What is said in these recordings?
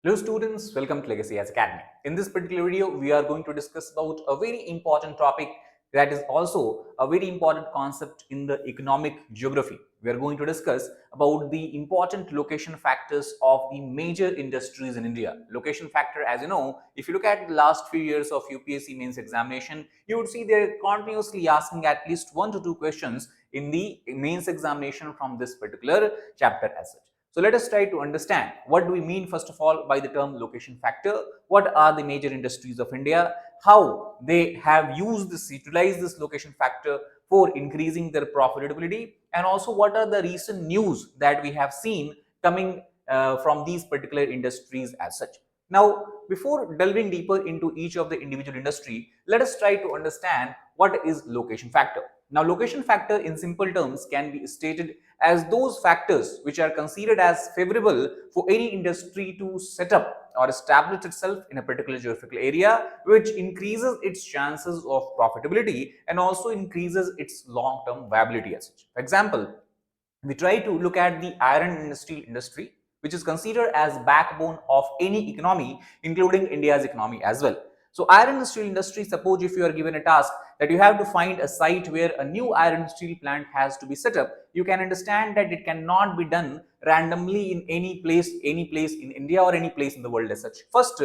Hello students, welcome to Legacy as Academy. In this particular video, we are going to discuss about a very important topic that is also a very important concept in the economic geography. We are going to discuss about the important location factors of the major industries in India. Location factor, as you know, if you look at the last few years of UPSC mains examination, you would see they're continuously asking at least 1 to 2 questions in the mains examination from this particular chapter as such. So let us try to understand what do we mean first of all by the term location factor, what are the major industries of India, how they have utilized this location factor for increasing their profitability, and also what are the recent news that we have seen coming from these particular industries as such. Now, before delving deeper into each of the individual industry, let us try to understand what is location factor. Now, location factor in simple terms can be stated as those factors which are considered as favorable for any industry to set up or establish itself in a particular geographical area, which increases its chances of profitability and also increases its long-term viability as such. For example, we try to look at the iron and steel industry, which is considered as backbone of any economy, including India's economy as well. So iron and steel industry, suppose if you are given a task that you have to find a site where a new iron and steel plant has to be set up, you can understand that it cannot be done randomly in any place in India or any place in the world as such. First,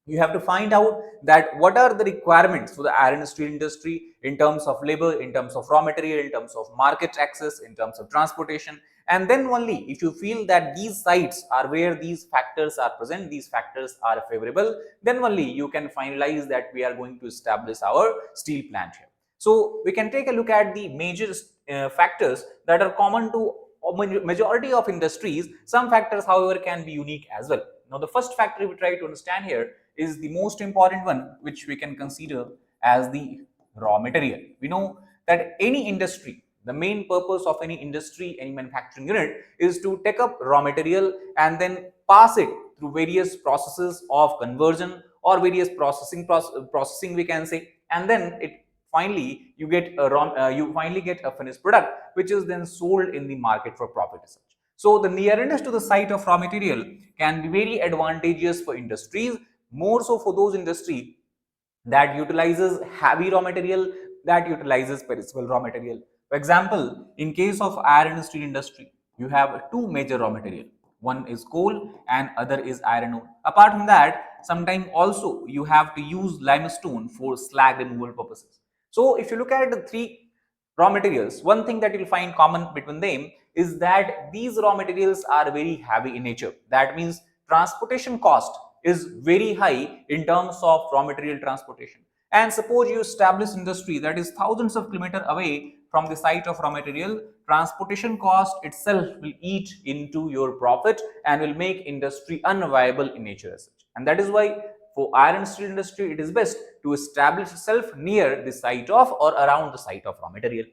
you have to find out that what are the requirements for the iron and steel industry in terms of labor, in terms of raw material, in terms of market access, in terms of transportation. And then only if you feel that these sites are where these factors are present, these factors are favorable, then only you can finalize that we are going to establish our steel plant here. So we can take a look at the major factors that are common to majority of industries. Some factors, however, can be unique as well. Now, the first factor we try to understand here is the most important one, which we can consider as the raw material. We know that any industry, the main purpose of any industry, any manufacturing unit is to take up raw material and then pass it through various processes of conversion or various processing we can say, and then it finally you get a finished product which is then sold in the market for profit as such. So the nearness to the site of raw material can be very advantageous for industries, more so for those industries that utilizes heavy raw material, that utilizes perishable raw material. For example, in case of iron and steel industry, you have two major raw material. One is coal and other is iron ore. Apart from that, sometimes also you have to use limestone for slag removal purposes. So if you look at the three raw materials, one thing that you'll find common between them is that these raw materials are very heavy in nature. That means transportation cost is very high in terms of raw material transportation. And suppose you establish industry that is thousands of kilometers away from the site of raw material, transportation cost itself will eat into your profit and will make industry unviable in nature as such. And that is why for iron and steel industry, it is best to establish itself near the site of or around the site of raw material.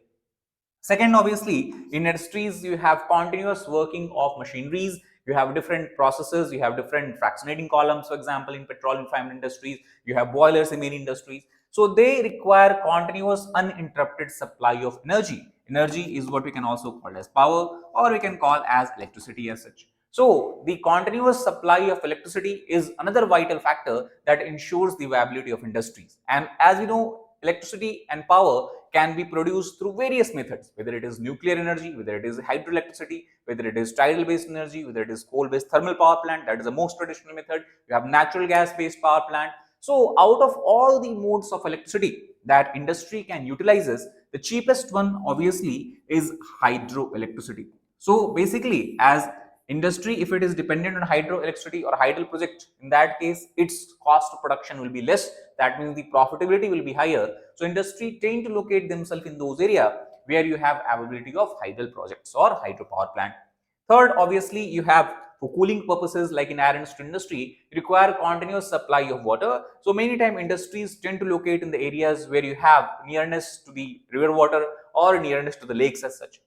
Second, obviously, in industries, you have continuous working of machineries, you have different processes, you have different fractionating columns, for example, in petroleum refinement industries, you have boilers in many industries. So they require continuous uninterrupted supply of energy. Energy is what we can also call as power, or we can call as electricity as such. So the continuous supply of electricity is another vital factor that ensures the viability of industries. And as we know, electricity and power can be produced through various methods, whether it is nuclear energy, whether it is hydroelectricity, whether it is tidal based energy, whether it is coal based thermal power plant, that is the most traditional method. You have natural gas based power plant. So out of all the modes of electricity that industry can utilizes, the cheapest one obviously is hydroelectricity. So basically, as industry, if it is dependent on hydroelectricity or hydel project, in that case its cost of production will be less. That means the profitability will be higher. So industry tend to locate themselves in those areas where you have availability of hydel projects or hydropower plant. Third, obviously, you have for cooling purposes, like in iron and steel industry, require continuous supply of water. So many time industries tend to locate in the areas where you have nearness to the river water or nearness to the lakes as such.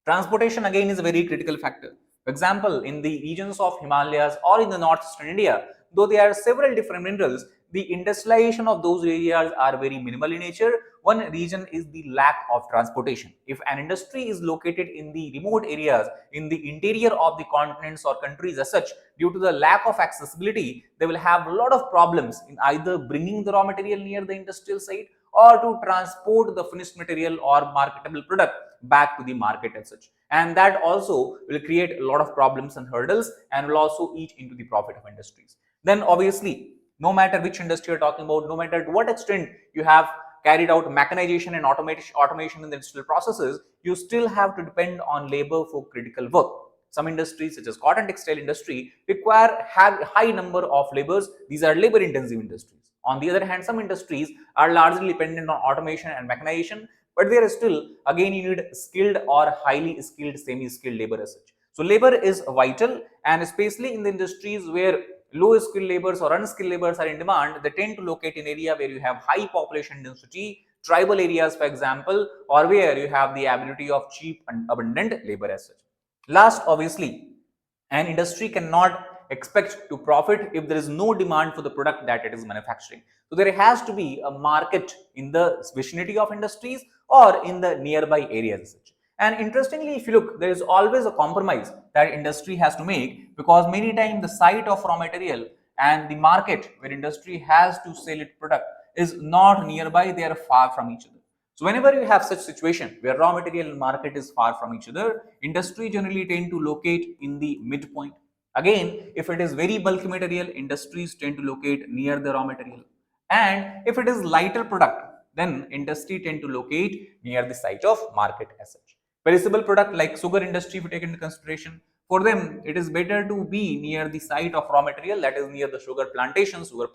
Transportation again is a very critical factor. For example, in the regions of Himalayas or in the northeastern India, though there are several different minerals, the industrialization of those areas are very minimal in nature. One reason is the lack of transportation. If an industry is located in the remote areas, in the interior of the continents or countries as such, due to the lack of accessibility, they will have a lot of problems in either bringing the raw material near the industrial site or to transport the finished material or marketable product back to the market as such. And that also will create a lot of problems and hurdles and will also eat into the profit of industries. Then obviously, no matter which industry you're talking about, no matter to what extent you have carried out mechanization and automation in the industrial processes, you still have to depend on labor for critical work. Some industries such as cotton textile industry require high number of laborers. These are labor intensive industries. On the other hand, some industries are largely dependent on automation and mechanization, but there is still, again, you need skilled or highly skilled, semi-skilled labor as such. So labor is vital, and especially in the industries where low skilled laborers or unskilled laborers are in demand, they tend to locate in area where you have high population density, tribal areas, for example, or where you have the ability of cheap and abundant labor as such. Last, obviously, an industry cannot expect to profit if there is no demand for the product that it is manufacturing. So there has to be a market in the vicinity of industries or in the nearby areas. And interestingly, if you look, there is always a compromise that industry has to make, because many times the site of raw material and the market where industry has to sell its product is not nearby, they are far from each other. So whenever you have such situation where raw material and market is far from each other, industry generally tend to locate in the midpoint. Again, if it is very bulky material, industries tend to locate near the raw material. And if it is lighter product, then industry tend to locate near the site of market as such. Perishable product like sugar industry, if you take into consideration, for them it is better to be near the site of raw material, that is near the sugar plantations, sugar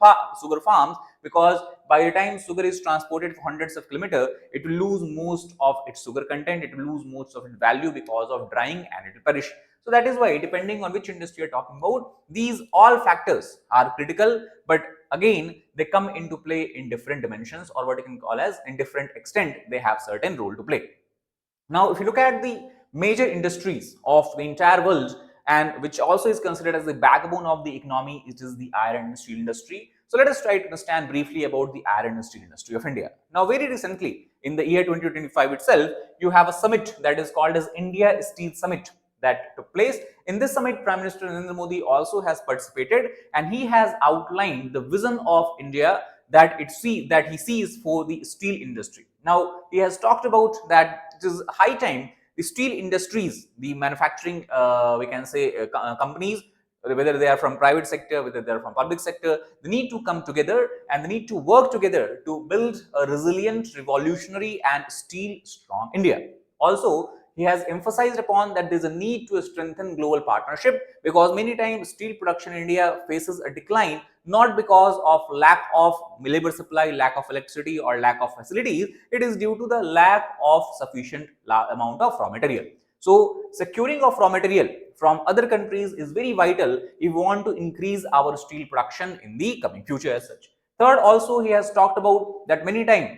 farms, because by the time sugar is transported for hundreds of kilometers, it will lose most of its sugar content, it will lose most of its value because of drying, and it will perish. So that is why, depending on which industry you're talking about, these all factors are critical, but again, they come into play in different dimensions, or what you can call as in different extent, they have certain role to play. Now, if you look at the major industries of the entire world, and which also is considered as the backbone of the economy, it is the iron and steel industry. So let us try to understand briefly about the iron and steel industry of India. Now, very recently, in the year 2025 itself, you have a summit that is called as India Steel Summit that took place. In this summit, Prime Minister Narendra Modi also has participated, and he has outlined the vision of India that he sees for the steel industry. Now, he has talked about that it is high time the steel industries, the manufacturing, we can say companies, whether they are from private sector, whether they are from public sector, they need to come together and they need to work together to build a resilient, revolutionary and steel strong India. Also, he has emphasized upon that there is a need to strengthen global partnership, because many times steel production in India faces a decline, not because of lack of labor supply, lack of electricity or lack of facilities. It is due to the lack of sufficient amount of raw material. So securing of raw material from other countries is very vital if we want to increase our steel production in the coming future as such. Third, also he has talked about that many times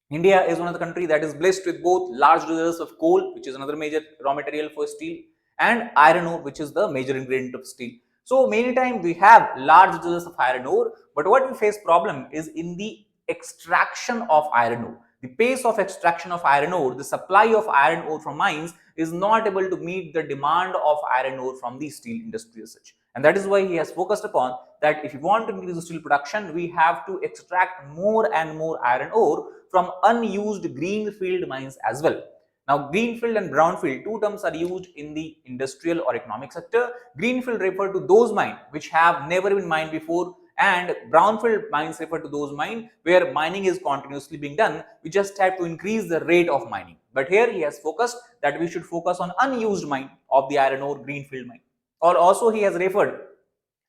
India is one of the countries that is blessed with both large reserves of coal, which is another major raw material for steel, and iron ore, which is the major ingredient of steel. So many times we have large reserves of iron ore, but what we face problem is in the extraction of iron ore. The pace of extraction of iron ore, the supply of iron ore from mines is not able to meet the demand of iron ore from the steel industry as such. And that is why he has focused upon that if you want to increase the steel production, we have to extract more and more iron ore from unused greenfield mines as well. Now, greenfield and brownfield, two terms are used in the industrial or economic sector. Greenfield refer to those mines which have never been mined before, and brownfield mines refer to those mines where mining is continuously being done. We just have to increase the rate of mining. But here he has focused that we should focus on unused mine of the iron ore greenfield mine. Or also he has referred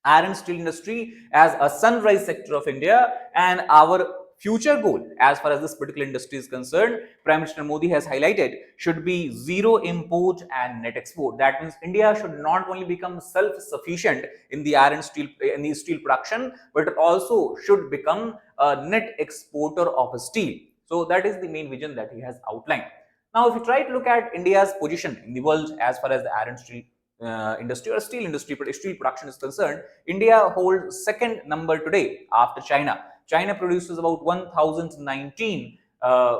iron steel industry as a sunrise sector of India, and our future goal as far as this particular industry is concerned, Prime Minister Modi has highlighted, should be zero import and net export. That means India should not only become self-sufficient in the iron steel in the steel production, but it also should become a net exporter of steel. So that is the main vision that he has outlined. Now, if you try to look at India's position in the world as far as the iron steel industry or steel production is concerned, India holds second number today after China. China produces about 1019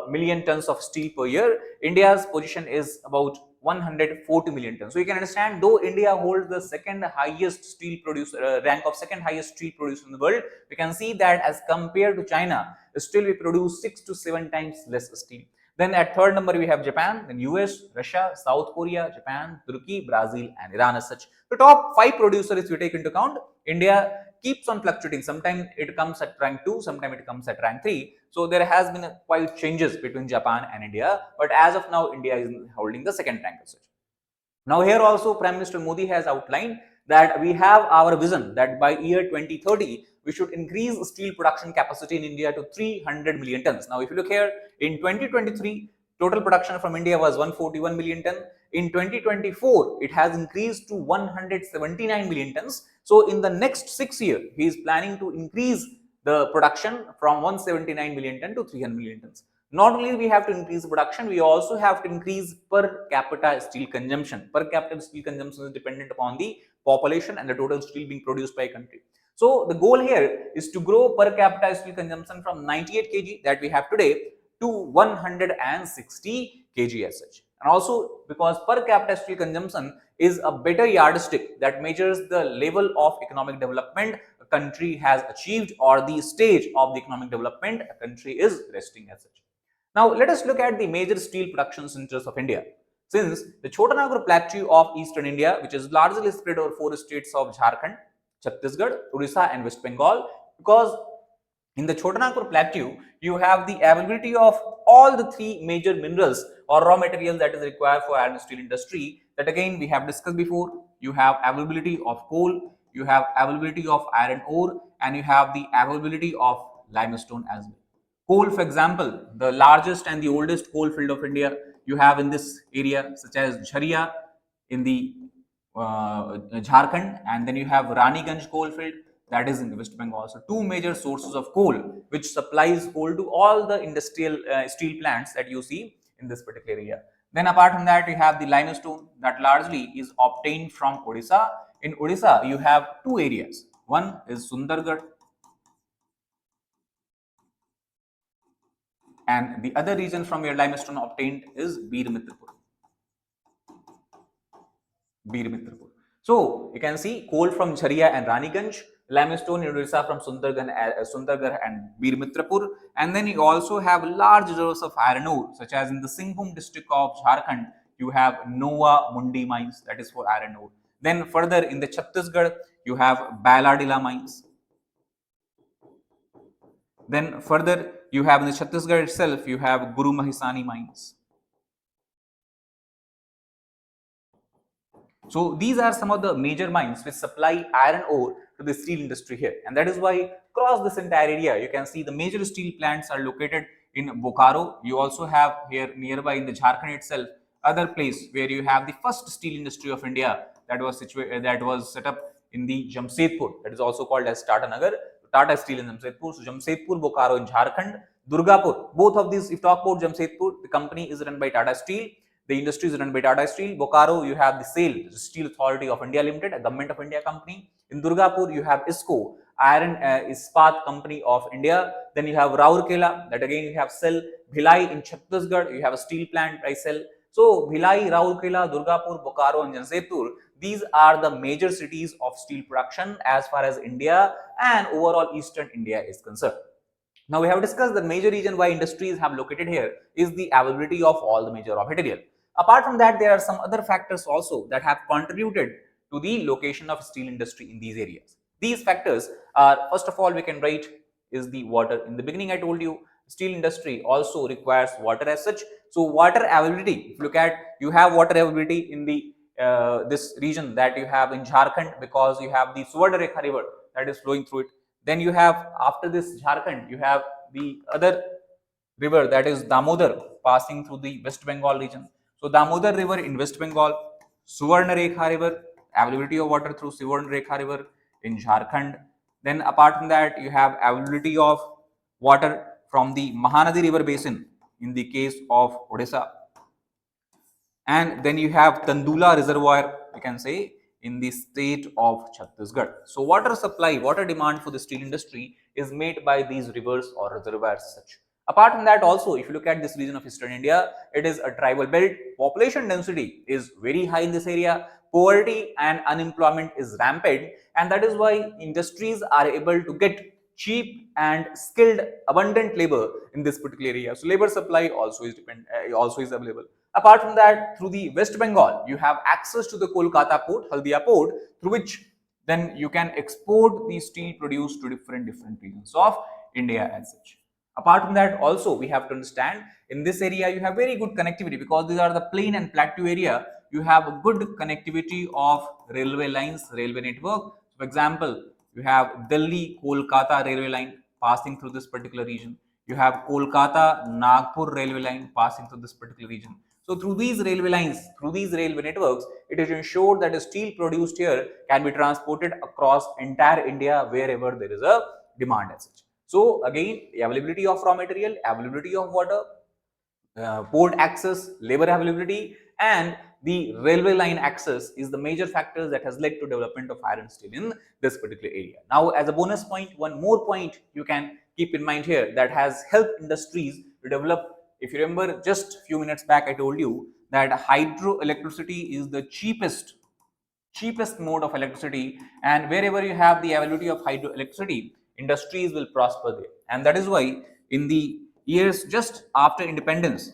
million tons of steel per year. India's position is about 140 million tons. So you can understand, though India holds the second highest steel producer rank of second highest steel producer in the world, we can see that as compared to China, still we produce 6 to 7 times less steel. Then at third number we have Japan, then US, Russia, South Korea, Japan, Turkey, Brazil and Iran as such. The top 5 producers, if you take into account, India keeps on fluctuating. Sometimes it comes at rank 2, sometimes it comes at rank 3. So there has been quite changes between Japan and India, but as of now India is holding the second rank as such. Now here also Prime Minister Modi has outlined that we have our vision that by year 2030 we should increase steel production capacity in India to 300 million tons. Now if you look here, in 2023 total production from India was 141 million tons. In 2024 it has increased to 179 million tons. So in the next 6 years he is planning to increase the production from 179 million ton to 300 million tons. Not only we have to increase production, we also have to increase per capita steel consumption. Per capita steel consumption is dependent upon the population and the total steel being produced by a country. So the goal here is to grow per capita steel consumption from 98 kg that we have today to 160 kg as such. And also because per capita steel consumption is a better yardstick that measures the level of economic development a country has achieved or the stage of the economic development a country is resting as such. Now, let us look at the major steel production centers of India. Since the Jayanagara plateau of eastern India, which is largely spread over 4 states of Jharkhand, Chhattisgarh, Odisha and West Bengal, because in the Jayanagara plateau, you have the availability of all the 3 major minerals or raw materials that is required for iron and steel industry. That again we have discussed before. You have availability of coal, you have availability of iron ore, and you have the availability of limestone as well. Coal, for example, the largest and the oldest coal field of India you have in this area, such as Jharia in the Jharkhand, and then you have Raniganj coal field that is in West Bengal. So, 2 major sources of coal which supplies coal to all the industrial steel plants that you see in this particular area. Then, apart from that, you have the limestone that largely is obtained from Odisha. In Odisha, you have 2 areas. One is Sundargarh, and the other region from where limestone obtained is Bir Mitrapur. So you can see coal from Jharia and Raniganj, limestone in Odisha from Sundargarh and Bir Mitrapur, and then you also have large reserves of iron ore, such as in the Singhbhum district of Jharkhand, you have Nova Mundi mines, that is for iron ore. Then further in the Chhattisgarh, you have Bailadila mines. Then further you have in the Chhattisgarh itself, you have Guru Mahisani mines. So these are some of the major mines which supply iron ore to the steel industry here, and that is why across this entire area you can see the major steel plants are located in Bokaro. You also have here nearby in the Jharkhand itself other place where you have the first steel industry of India that was set up in the Jamshedpur, that is also called as Tatanagar, Tata Steel in Jamshedpur. So Jamshedpur, Bokaro in Jharkhand, Durgapur. Both of these, if you talk about Jamshedpur, the company is run by Tata Steel. The industry is run by Tata Steel. Bokaro, you have the SAIL, the Steel Authority of India Limited, a Government of India company. In Durgapur, you have ISCO, Iron Ispat Company of India. Then you have Raurkela, that again you have SAIL. Bhilai in Chhattisgarh, you have a steel plant by SAIL. So Bhilai, Raurkela, Durgapur, Bokaro and Jamshedpur, these are the major cities of steel production as far as India and overall Eastern India is concerned. Now we have discussed the major reason why industries have located here is the availability of all the major raw material. Apart from that, there are some other factors also that have contributed to the location of steel industry in these areas. These factors are, first of all, we can write is the water. In the beginning, I told you steel industry also requires water as such. So water availability, if you look at, you have water availability in the this region that you have in Jharkhand because you have the Suvarnarekha river that is flowing through it. Then you have, after this Jharkhand, you have the other river that is Damodar passing through the West Bengal region. So Damodar river in West Bengal, Suvarnarekha river, availability of water through Suvarnarekha river in Jharkhand. Then apart from that, you have availability of water from the Mahanadi river basin in the case of Odisha. And then you have Tandula Reservoir, you can say, in the state of Chhattisgarh. So water supply, water demand for the steel industry is made by these rivers or reservoirs such. Apart from that also, if you look at this region of Eastern India, it is a tribal belt. Population density is very high in this area. Poverty and unemployment is rampant, and that is why industries are able to get cheap and skilled, abundant labor in this particular area. So labor supply also is also is available. Apart from that, through the West Bengal, you have access to the Kolkata port, Haldia port, through which then you can export the steel produced to different regions of India as such. Apart from that, also we have to understand in this area you have very good connectivity because these are the plain and plateau area. You have a good connectivity of railway lines, railway network. For example, you have Delhi Kolkata railway line passing through this particular region. You have Kolkata Nagpur railway line passing through this particular region. So through these railway lines, through these railway networks, it is ensured that the steel produced here can be transported across entire India wherever there is a demand as such. So again, availability of raw material, availability of water, port access, labor availability, and the railway line access is the major factors that has led to development of iron steel in this particular area. Now, as a bonus point, one more point you can keep in mind here that has helped industries to develop. If you remember, just a few minutes back, I told you that hydroelectricity is the cheapest mode of electricity, and wherever you have the availability of hydroelectricity, industries will prosper there. And that is why in the years just after independence,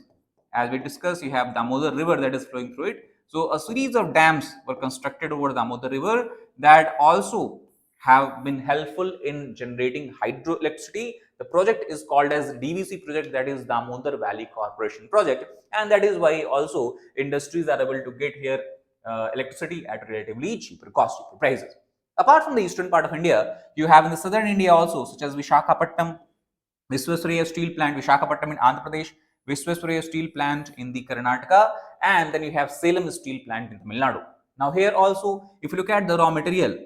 as we discussed, you have Damodar river that is flowing through it. So a series of dams were constructed over Damodar river that also have been helpful in generating hydroelectricity. The project is called as DVC project, that is Damodar Valley Corporation project, and that is why also industries are able to get here electricity at relatively cheaper cost, cheaper prices. Apart from the eastern part of India, you have in the southern India also, such as Vishakhapatnam, Visvesvaraya Steel Plant, Vishakhapatnam in Andhra Pradesh, Visvesvaraya Steel Plant in the Karnataka, and then you have Salem Steel Plant in Tamil Nadu. Now here also, if you look at the raw material,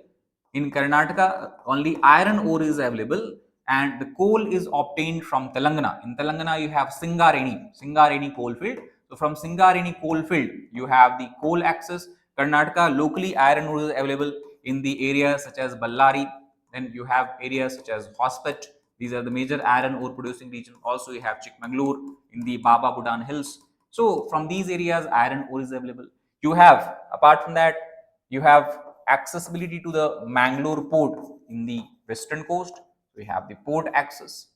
in Karnataka, only iron ore is available and the coal is obtained from Telangana. In Telangana, you have Singareni coal field. So from Singareni coal field, you have the coal access. Karnataka, locally iron ore is available in the areas such as Ballari. Then you have areas such as Hospet. These are the major iron ore producing region. Also, you have Chikmagalur in the Baba Budan hills. So from these areas, iron ore is available. You have, apart from that, you have accessibility to the Mangalore port in the western coast. We have the port access.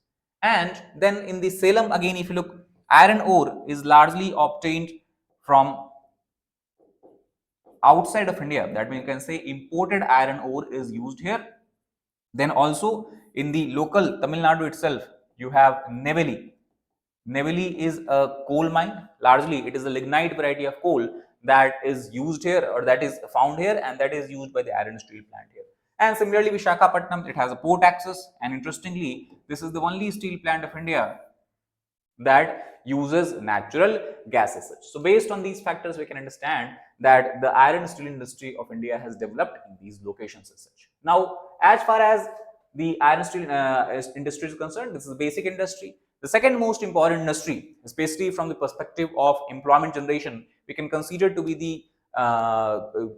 And then in the Salem, again, if you look, iron ore is largely obtained from outside of India. That means you can say imported iron ore is used here. Then also in the local Tamil Nadu itself, you have Neyveli. Neyveli is a coal mine. Largely, it is a lignite variety of coal that is used here or that is found here and that is used by the iron steel plant here. And similarly, Vishakhapatnam, it has a port access. And interestingly, this is the only steel plant of India that uses natural gas as such. So based on these factors, we can understand that the iron steel industry of India has developed in these locations as such. Now, as far as the iron steel industry is concerned, this is a basic industry. The second most important industry, especially from the perspective of employment generation, we can consider to be the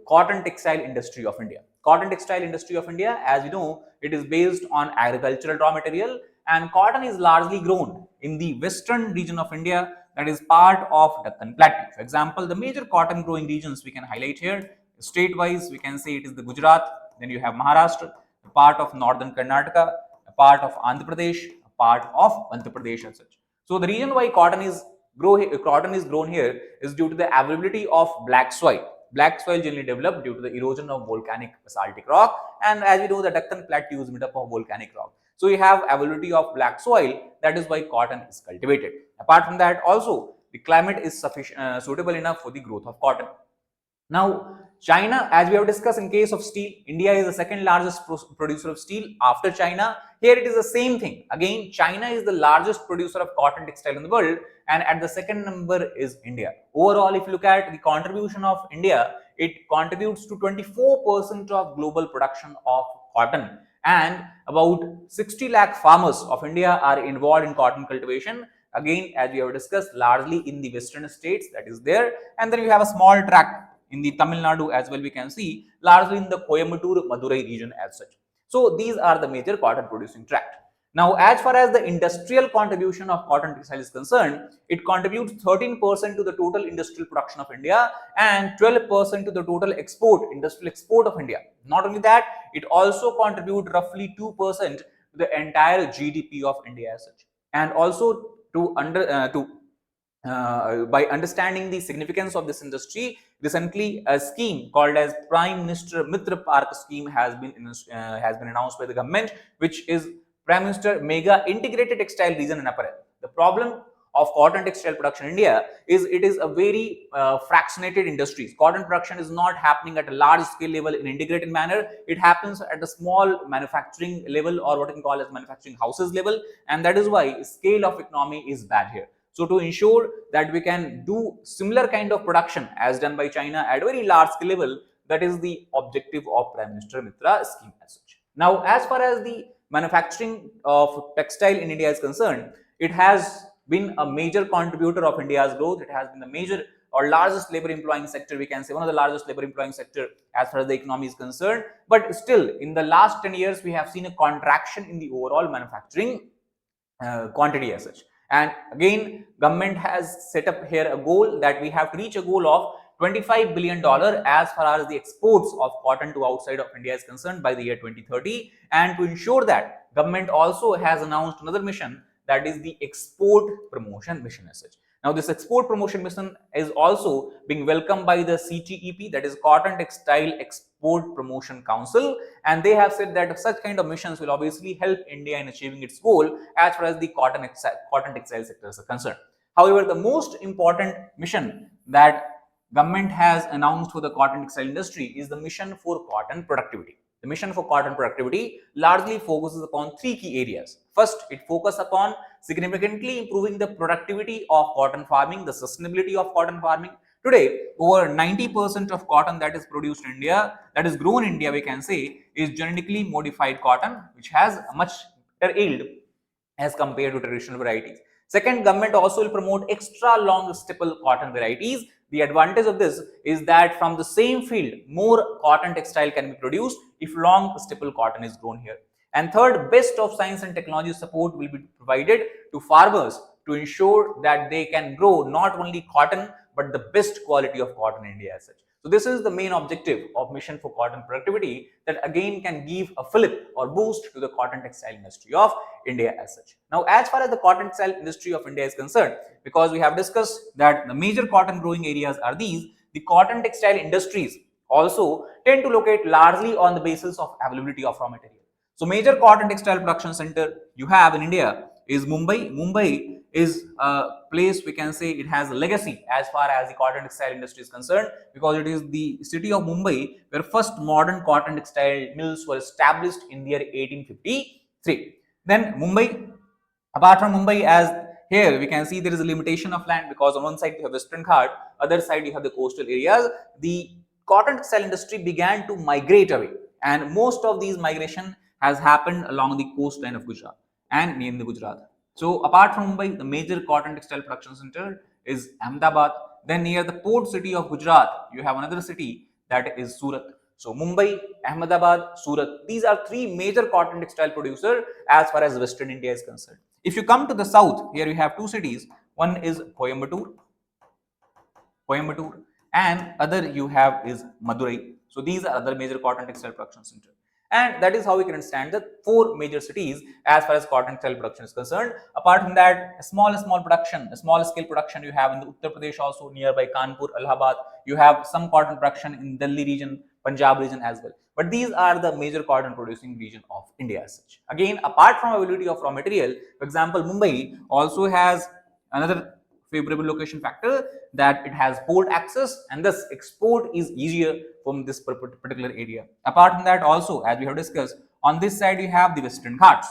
cotton textile industry of India. Cotton textile industry of India, as you know, it is based on agricultural raw material, and cotton is largely grown in the western region of India, that is part of Deccan Plateau. For example, the major cotton growing regions we can highlight here, state wise, we can say it is the Gujarat, then you have Maharashtra, a part of northern Karnataka, a part of Andhra Pradesh, a part of Andhra Pradesh as such. So the reason why cotton is grown here is due to the availability of black soil. Black soil generally developed due to the erosion of volcanic basaltic rock, and as we know, the Deccan Plateau is made up of volcanic rock. So you have availability of black soil. That is why cotton is cultivated. Apart from that, also the climate is suitable enough for the growth of cotton. Now, China, as we have discussed in case of steel, India is the second largest producer of steel after China. Here it is the same thing. Again, China is the largest producer of cotton textile in the world, and at the second number is India. Overall, if you look at the contribution of India, it contributes to 24% of global production of cotton, and about 60 lakh farmers of India are involved in cotton cultivation. again, as we have discussed, largely in the western states, that is there. And then you have a small tract in the Tamil Nadu as well, we can see, largely in the Coimbatore, Madurai region as such. So these are the major cotton producing tract. Now, as far as the industrial contribution of cotton textile is concerned, it contributes 13% to the total industrial production of India and 12% to the total industrial export of India. Not only that, it also contributes roughly 2% to the entire GDP of India as such. And also by understanding the significance of this industry, recently a scheme called as Prime Minister Mitra Park scheme has been announced by the government, which is Prime Minister Mega Integrated Textile Region and Apparel. The problem of cotton textile production in India is it is a very fractionated industry. Cotton production is not happening at a large scale level in integrated manner. It happens at a small manufacturing level, or what you can call as manufacturing houses level, and that is why scale of economy is bad here. So to ensure that we can do similar kind of production as done by China at a very large scale level, that is the objective of Prime Minister Mitra scheme as such. Now, as far as the manufacturing of textile in India is concerned, it has been a major contributor of India's growth. It has been the major or largest labor employing sector, we can say one of the largest labor employing sector as far as the economy is concerned. But still, in the last 10 years, we have seen a contraction in the overall manufacturing quantity as such. And again, government has set up here a goal that we have to reach a goal of $25 billion as far as the exports of cotton to outside of India is concerned by the year 2030. And to ensure that, government also has announced another mission, that is the export promotion mission as such. Now, this export promotion mission is also being welcomed by the CTEP, that is Cotton Textile Export Promotion Council, and they have said that such kind of missions will obviously help India in achieving its goal as far as the cotton textile sector is concerned. However, the most important mission that government has announced for the cotton textile industry is the mission for cotton productivity. The mission for cotton productivity largely focuses upon three key areas. First, it focuses upon significantly improving the productivity of cotton farming, the sustainability of cotton farming. Today, over 90% of cotton that is produced in India, that is grown in India, we can say, is genetically modified cotton, which has a much better yield as compared to traditional varieties. Second, government also will promote extra long stipple cotton varieties. The advantage of this is that from the same field, more cotton textile can be produced if long stipple cotton is grown here. And third, best of science and technology support will be provided to farmers to ensure that they can grow not only cotton but the best quality of cotton in India as such. So this is the main objective of mission for cotton productivity, that again can give a fillip or boost to the cotton textile industry of India as such. Now, as far as the cotton textile industry of India is concerned, because we have discussed that the major cotton growing areas are these, the cotton textile industries also tend to locate largely on the basis of availability of raw material. So major cotton textile production center you have in India is Mumbai. Mumbai is a place, we can say, it has a legacy as far as the cotton textile industry is concerned, because it is the city of Mumbai where first modern cotton textile mills were established in the year 1853. Then Mumbai, apart from Mumbai, as here we can see there is a limitation of land, because on one side you have Western Ghat, other side you have the coastal areas. The cotton textile industry began to migrate away, and most of these migration has happened along the coastline of Gujarat and near the Gujarat. So apart from Mumbai, the major cotton textile production center is Ahmedabad. Then near the port city of Gujarat, you have another city, that is Surat. So Mumbai, Ahmedabad, Surat, these are three major cotton textile producers as far as Western India is concerned. If you come to the south, here you have two cities. One is Coimbatore, and other you have is Madurai. So these are other major cotton textile production center. And that is how we can understand the four major cities as far as cotton textile production is concerned. Apart from that, a small scale production you have in the Uttar Pradesh, also nearby Kanpur, Allahabad. You have some cotton production in Delhi region, Punjab region as well. But these are the major cotton producing region of India as such. Again, apart from availability of raw material, for example, Mumbai also has another favorable location factor, that it has port access, and thus export is easier from this particular area. Apart from that, also, as we have discussed, on this side you have the Western Ghats,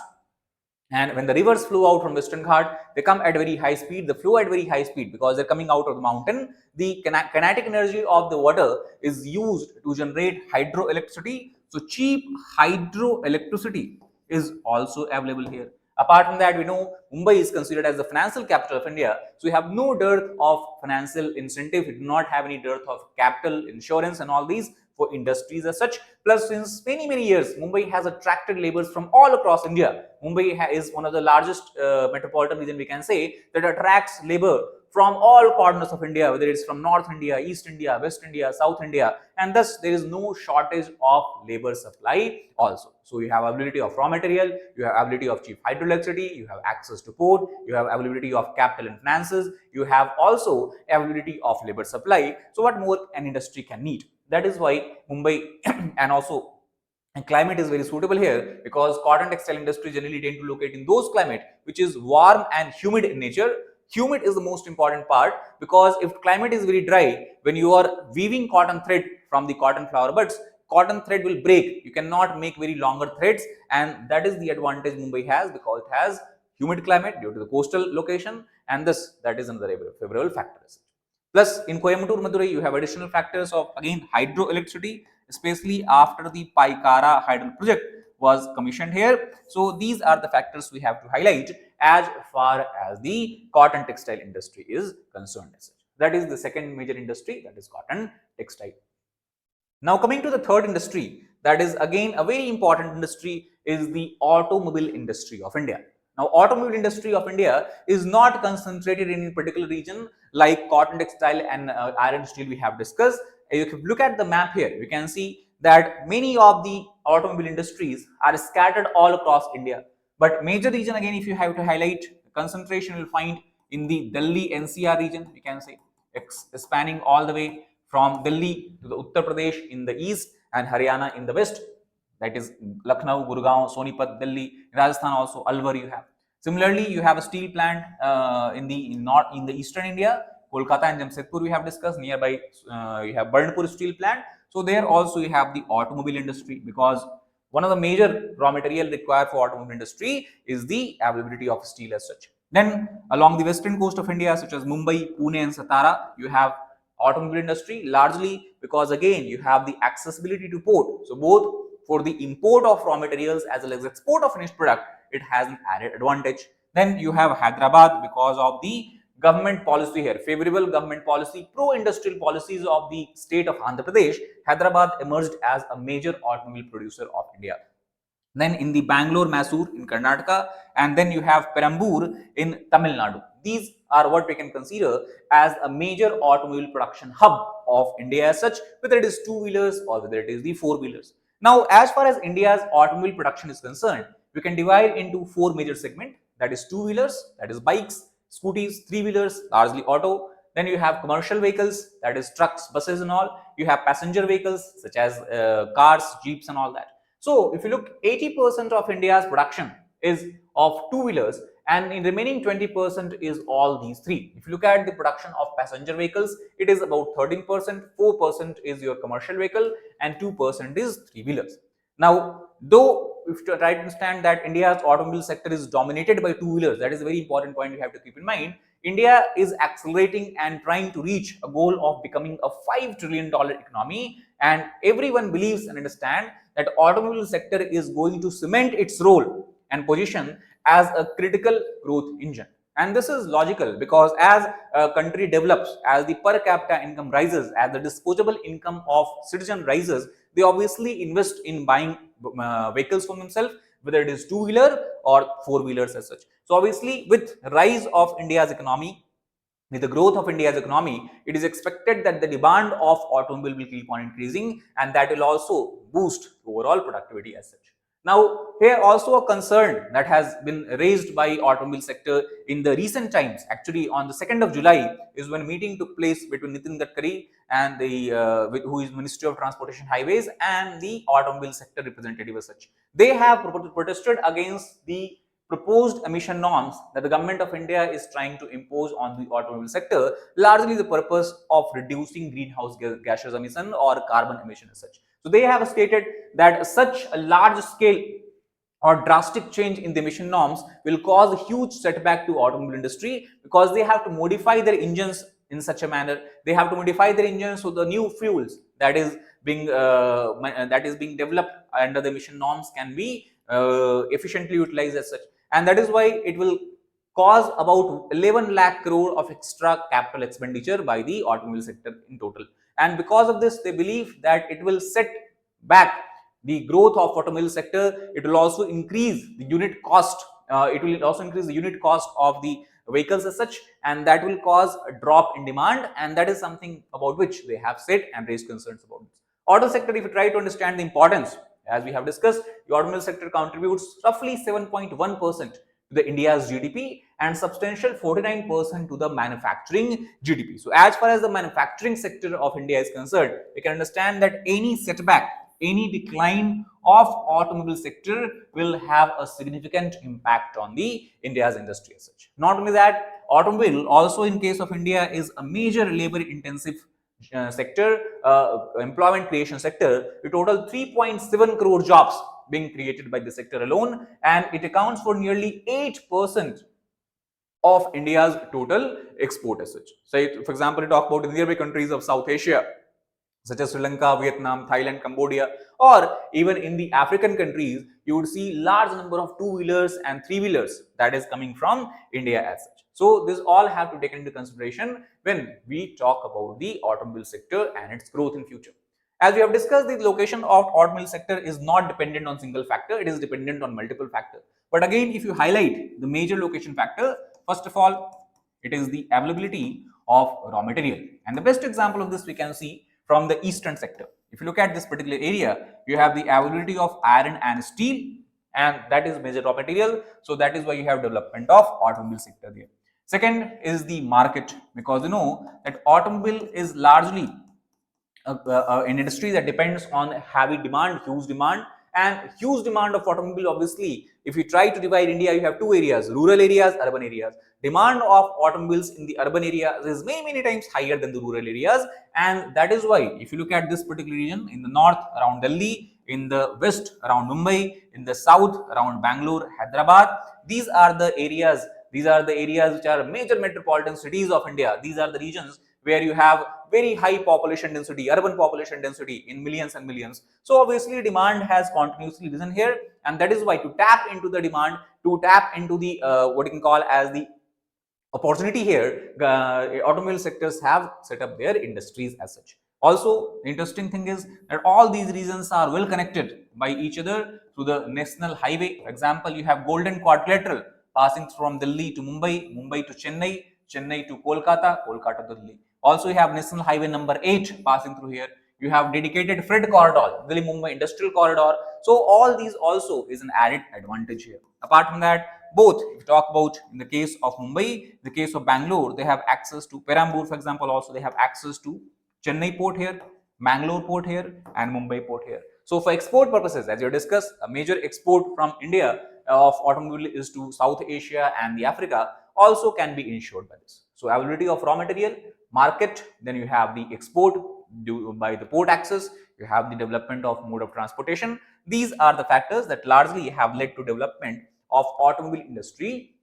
and when the rivers flow out from Western Ghat, they come at very high speed. They flow at very high speed because they're coming out of the mountain. The kinetic energy of the water is used to generate hydroelectricity. So cheap hydroelectricity is also available here. Apart from that, we know Mumbai is considered as the financial capital of India. So we have no dearth of financial incentive. We do not have any dearth of capital, insurance and all these for industries as such. Plus, since many years, Mumbai has attracted laborers from all across India. Mumbai is one of the largest metropolitan region, we can say, that attracts labor from all corners of India, whether it's from North India, East India, West India, South India, and thus there is no shortage of labor supply also. So you have availability of raw material, you have availability of cheap hydroelectricity, you have access to port, you have availability of capital and finances, you have also availability of labor supply. So what more an industry can need? That is why Mumbai and also climate is very suitable here, because cotton textile industry generally tend to locate in those climate which is warm and humid in nature. Humid is the most important part, because if climate is very dry, when you are weaving cotton thread from the cotton flower buds, cotton thread will break. You cannot make very longer threads, and that is the advantage Mumbai has, because it has humid climate due to the coastal location, and thus that is another favorable factor. Plus, in Coimbatore, Madurai, you have additional factors of again hydroelectricity, especially after the Paikara hydro project was commissioned here. So these are the factors we have to highlight as far as the cotton textile industry is concerned. That is the second major industry, that is cotton textile. Now coming to the third industry, that is again a very important industry, is the automobile industry of India. Now, automobile industry of India is not concentrated in a particular region like cotton textile and iron steel we have discussed. If you look at the map here, you can see that many of the automobile industries are scattered all across India. But major region, again, if you have to highlight, concentration will find in the Delhi NCR region, we can say, spanning all the way from Delhi to the Uttar Pradesh in the east and Haryana in the west. That is Lucknow, Gurgaon, Sonipat, Delhi, Rajasthan also, Alwar you have. Similarly, you have a steel plant in the eastern India, Kolkata and Jamshedpur we have discussed. Nearby, you have Burnpur steel plant. So there also you have the automobile industry, because one of the major raw material required for automobile industry is the availability of steel as such. Then along the western coast of India, such as Mumbai, Pune and Satara, you have automobile industry, largely because again you have the accessibility to port. So both for the import of raw materials as well as export of finished product, it has an added advantage. Then you have Hyderabad, because of the government policy here, favorable government policy, pro-industrial policies of the state of Andhra Pradesh. Hyderabad emerged as a major automobile producer of India. Then in the Bangalore, Mysore in Karnataka, and then you have Perambur in Tamil Nadu. These are what we can consider as a major automobile production hub of India as such, whether it is two-wheelers or whether it is the four-wheelers. Now, as far as India's automobile production is concerned, we can divide into four major segments, that is two-wheelers, that is bikes, scooties, three-wheelers, largely auto. Then you have commercial vehicles, that is trucks, buses and all. You have passenger vehicles such as cars, jeeps and all that. So if you look, 80% of India's production is of two-wheelers, and in remaining 20% is all these three. If you look at the production of passenger vehicles, it is about 13%, 4% is your commercial vehicle, and 2% is three-wheelers. Now, though if you try to understand that India's automobile sector is dominated by two-wheelers, that is a very important point you have to keep in mind. India is accelerating and trying to reach a goal of becoming a $5 trillion economy, and everyone believes and understands that automobile sector is going to cement its role and position as a critical growth engine. And this is logical, because as a country develops, as the per capita income rises, as the disposable income of citizen rises, they obviously invest in buying vehicles for themselves, whether it is two-wheeler or four-wheelers as such. So obviously, with rise of India's economy, with the growth of India's economy, it is expected that the demand of automobile will keep on increasing, and that will also boost overall productivity as such. Now, here also a concern that has been raised by automobile sector in the recent times. Actually, on the 2nd of July is when a meeting took place between Nitin Gadkari and the who is Ministry of Transportation Highways and the automobile sector representative as such. They have protested against the proposed emission norms that the government of India is trying to impose on the automobile sector, largely the purpose of reducing greenhouse gases emission or carbon emission as such. So they have stated that such a large scale or drastic change in the emission norms will cause a huge setback to automobile industry, because they have to modify their engines in such a manner. They have to modify their engines so the new fuels that is being developed under the emission norms can be efficiently utilized as such. and that is why it will cause about 11 lakh crore of extra capital expenditure by the automobile sector in total. And because of this, they believe that it will set back the growth of automobile sector. It will also increase the unit cost. It will also increase the unit cost of the vehicles as such, and that will cause a drop in demand, and that is something about which they have said and raised concerns about this. Auto sector, if you try to understand the importance, as we have discussed, the automobile sector contributes roughly 7.1% to the India's GDP and substantial 49% to the manufacturing GDP. So as far as the manufacturing sector of India is concerned, we can understand that any setback, any decline of automobile sector will have a significant impact on the India's industry as such. Not only that, automobile also in case of India is a major labor intensive sector, employment creation sector. A total 3.7 crore jobs being created by the sector alone, and it accounts for nearly 8% of India's total export as such. Say, for example, we talk about the nearby countries of South Asia, such as Sri Lanka, Vietnam, Thailand, Cambodia, or even in the African countries, you would see large number of two-wheelers and three-wheelers that is coming from India as such. So this all have to take into consideration when we talk about the automobile sector and its growth in future. As we have discussed, the location of automobile sector is not dependent on single factor, it is dependent on multiple factors. But again, if you highlight the major location factor, first of all, it is the availability of raw material. And the best example of this we can see from the eastern sector. If you look at this particular area, you have the availability of iron and steel, and that is major raw material. So that is why you have development of automobile sector there. Second is the market, because you know that automobile is largely an industry that depends on heavy demand, huge demand, and huge demand of automobile. Obviously, if you try to divide India, you have two areas: rural areas, urban areas. Demand of automobiles in the urban areas is many times higher than the rural areas, and that is why if you look at this particular region, in the north around Delhi, in the west around Mumbai, in the south around Bengaluru, Hyderabad, these are the areas which are major metropolitan cities of India. These are the regions where you have very high population density, urban population density in millions and millions. So obviously demand has continuously risen here, and that is why to tap into the demand, to tap into the what you can call as the opportunity here, automobile sectors have set up their industries as such. Also, the interesting thing is that all these regions are well connected by each other through the national highway. For example, you have Golden Quadrilateral passing from Delhi to Mumbai, Mumbai to Chennai, Chennai to Kolkata, Kolkata to Delhi. Also, you have national highway number 8 passing through here. You have dedicated freight corridor, Delhi Mumbai industrial corridor. So all these also is an added advantage here. Apart from that, both, if you talk about in the case of Mumbai, the case of Bangalore, they have access to Perambur, for example. Also, they have access to Chennai port here, Bangalore port here, and Mumbai port here. So for export purposes, as you discussed, a major export from India of automobile is to South Asia and the Africa also can be ensured by this. So availability of raw material, market, then you have the export due by the port access, you have the development of mode of transportation. These are the factors that largely have led to development of automobile industry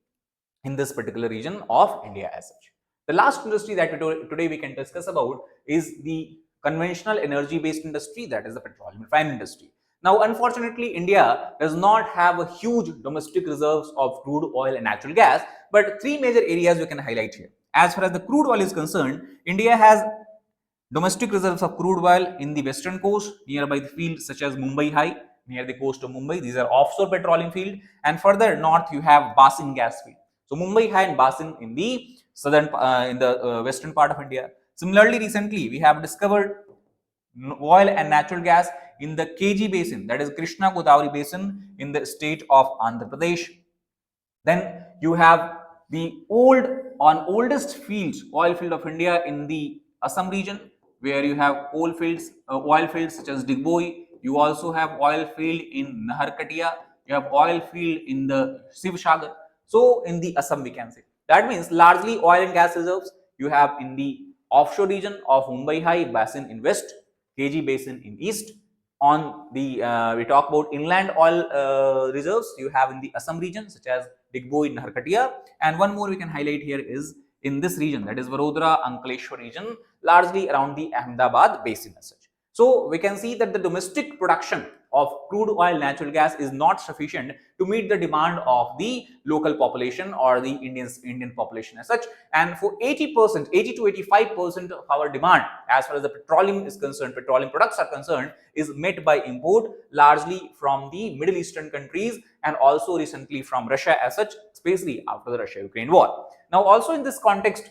in this particular region of India as such. The last industry that today we can discuss about is the conventional energy based industry, that is the petroleum refining industry. Now, unfortunately, India does not have a huge domestic reserves of crude oil and natural gas, but three major areas we can highlight here. As far as the crude oil is concerned, India has domestic reserves of crude oil in the western coast, nearby the fields such as Mumbai High, near the coast of Mumbai. These are offshore petroleum field, and further north you have Basin gas field. So Mumbai High and Basin in the southern, western part of India. Similarly, recently we have discovered oil and natural gas in the KG Basin, that is Krishna Godavari Basin in the state of Andhra Pradesh. Then you have the oldest fields, oil field of India in the Assam region, where you have oil fields such as Digboi. You also have oil field in Naharkatia. You have oil field in the Shivsagar. So in the Assam, we can say that means largely oil and gas reserves you have in the offshore region of Mumbai High Basin in west, KG Basin in east. On the we talk about inland oil reserves you have in the Assam region such as Digboi in Naharkatia, and one more we can highlight here is in this region, that is Vadodara Ankleshwar region, largely around the Ahmedabad basin as such. So we can see that the domestic production of crude oil, natural gas is not sufficient to meet the demand of the local population or the Indian population as such. And for 80%, 80 to 85% of our demand as far as the petroleum is concerned, petroleum products are concerned, is met by import, largely from the Middle Eastern countries and also recently from Russia as such, especially after the Russia-Ukraine war. Now, also in this context,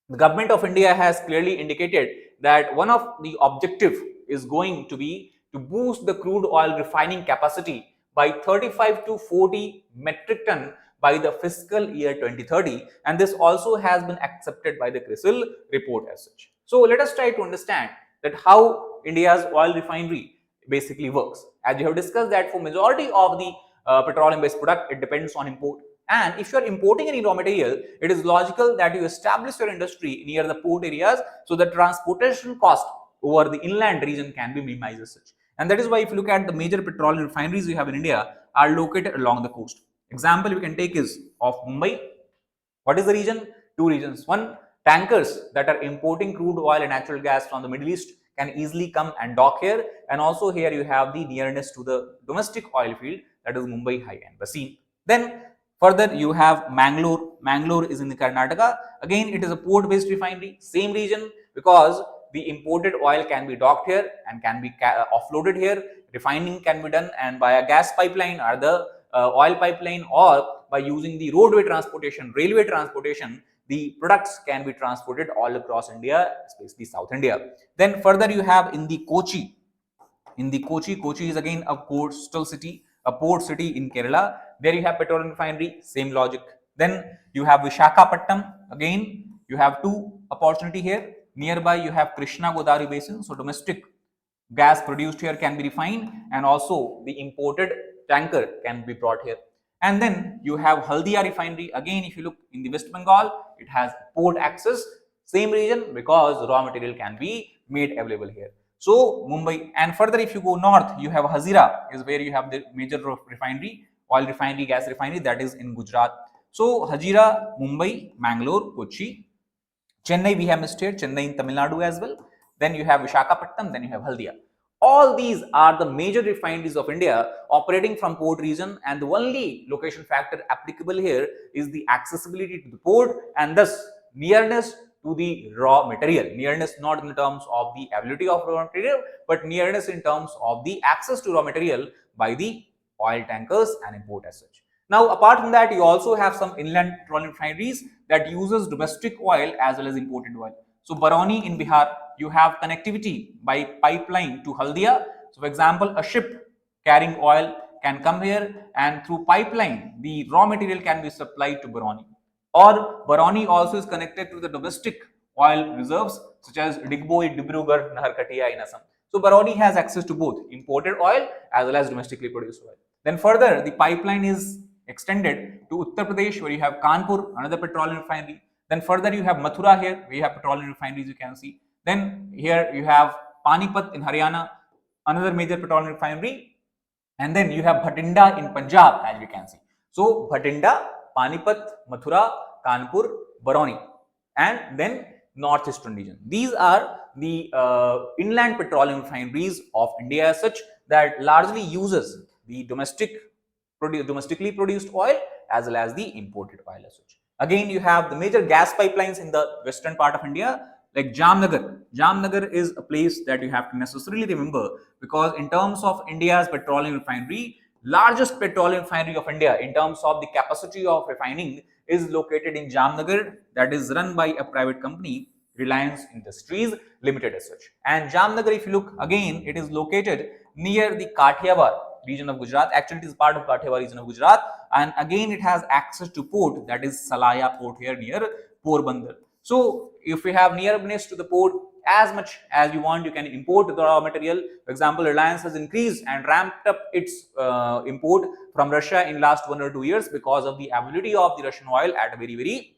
the government of India has clearly indicated that one of the objective is going to be to boost the crude oil refining capacity by 35 to 40 metric ton by the fiscal year 2030, and this also has been accepted by the CRISIL report as such. So let us try to understand that how India's oil refinery basically works. As you have discussed that for majority of the petroleum based product, it depends on import. And if you are importing any raw material, it is logical that you establish your industry near the port areas so the transportation cost over the inland region can be minimized as such. And that is why if you look at the major petroleum refineries we have in India are located along the coast. Example we can take is of Mumbai. What is the region? Two regions. One, tankers that are importing crude oil and natural gas from the Middle East can easily come and dock here. And also here you have the nearness to the domestic oil field, that is Mumbai High and Basin. Then further you have Mangalore. Mangalore is in the Karnataka. Again, it is a port-based refinery, same region, because the imported oil can be docked here and can be offloaded here. Refining can be done and by a gas pipeline or the oil pipeline, or by using the roadway transportation, railway transportation, the products can be transported all across India, especially South India. Then further you have in the Kochi. In the Kochi is again a coastal city, a port city in Kerala. There you have petroleum refinery, same logic. Then you have Visakhapatnam. Again, you have two opportunity here. Nearby you have Krishna Godavari basin, so domestic gas produced here can be refined, and also the imported tanker can be brought here. And then you have Haldia refinery. Again, if you look in the West Bengal, it has port access, same region, because raw material can be made available here. So Mumbai, and further if you go north, you have Hazira is where you have the major refinery, oil refinery, gas refinery, that is in Gujarat. So Hazira, Mumbai, Mangalore, Kochi. Chennai we have listed, Chennai in Tamil Nadu as well. Then you have Visakhapatnam, then you have Haldia. All these are the major refineries of India operating from port region, and the only location factor applicable here is the accessibility to the port and thus nearness to the raw material. Nearness not in terms of the availability of raw material, but nearness in terms of the access to raw material by the oil tankers and import as such. Now, apart from that, you also have some inland petroleum refineries that uses domestic oil as well as imported oil. So, Barauni in Bihar, you have connectivity by pipeline to Haldia. So, for example, a ship carrying oil can come here, and through pipeline, the raw material can be supplied to Barauni. Or Barauni also is connected to the domestic oil reserves such as Digboi, Dibrugarh, Naharkatia in Assam. So, Barauni has access to both imported oil as well as domestically produced oil. Then further, the pipeline is extended to Uttar Pradesh, where you have Kanpur, another petroleum refinery. Then further you have Mathura here, where you have petroleum refineries, you can see. Then here you have Panipat in Haryana, another major petroleum refinery. And then you have Bhatinda in Punjab, as you can see. So Bhatinda, Panipat, Mathura, Kanpur, Barauni, and then northeastern region. These are the inland petroleum refineries of India as such, that largely uses the domestically produced oil as well as the imported oil as such. Again, you have the major gas pipelines in the western part of India, like Jamnagar. Jamnagar is a place that you have to necessarily remember, because in terms of India's petroleum refinery, largest petroleum refinery of India in terms of the capacity of refining is located in Jamnagar, that is run by a private company, Reliance Industries Limited as such. And Jamnagar, if you look again, it is located near the Kathiawar region of Gujarat. Actually, it is part of Kathiawar region of Gujarat, and again it has access to port, that is Salaya port here near Porbandar. So if you have nearness to the port, as much as you want, you can import the raw material. For example, Reliance has increased and ramped up its import from Russia in last 1 or 2 years because of the availability of the Russian oil at very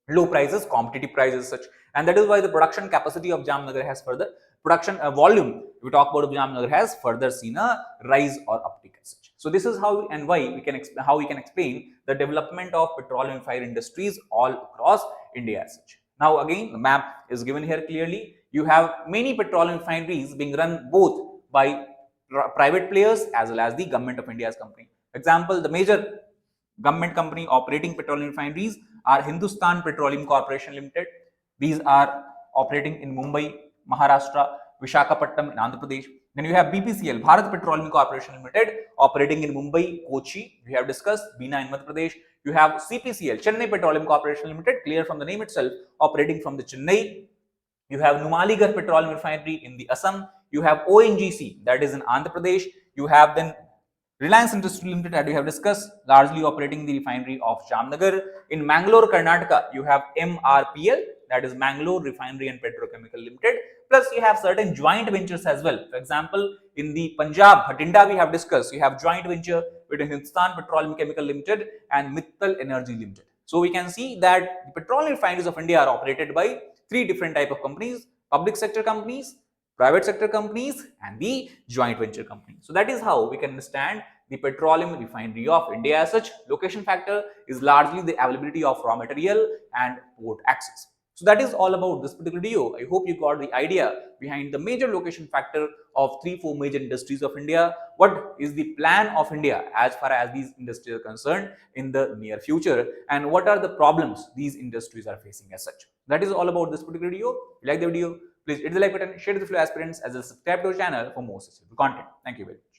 low prices, competitive prices such. And that is why the production capacity of Jamnagar has further, production volume, if we talk about Jamnagar, has further seen a rise or uptick as such. So this is how and why we can explain the development of petroleum and fire industries all across India as such. Now again, the map is given here clearly. You have many petroleum refineries being run both by private players as well as the government of India's company. Example, the major government company operating petroleum refineries are Hindustan Petroleum Corporation Limited. These are operating in Mumbai, Maharashtra, Vishakhapatnam in Andhra Pradesh. Then you have BPCL, Bharat Petroleum Corporation Limited, operating in Mumbai, Kochi. We have discussed Bina in Madhya Pradesh. You have CPCL, Chennai Petroleum Corporation Limited, clear from the name itself, operating from the Chennai. You have Numaligarh Petroleum Refinery in the Assam. You have ONGC, that is in Andhra Pradesh. You have then Reliance Industries Limited, that we have discussed, largely operating the refinery of Jamnagar. In Mangalore, Karnataka, you have MRPL, that is Mangalore Refinery and Petrochemical Limited. Plus, you have certain joint ventures as well. For example, in the Punjab, Bhatinda, we have discussed, you have joint venture between Hindustan Petroleum Chemical Limited and Mittal Energy Limited. So, we can see that the petroleum refineries of India are operated by three different type of companies: public sector companies, private sector companies, and the joint venture companies. So that is how we can understand the petroleum refinery of India. As such, location factor is largely the availability of raw material and port access. So that is all about this particular video. I hope you got the idea behind the major location factor of 3-4 major industries of India. What is the plan of India as far as these industries are concerned in the near future, and what are the problems these industries are facing as such. That is all about this particular video. If you like the video, please hit the like button, share it with your aspirants, as well as subscribe to our channel for more such content. Thank you very much.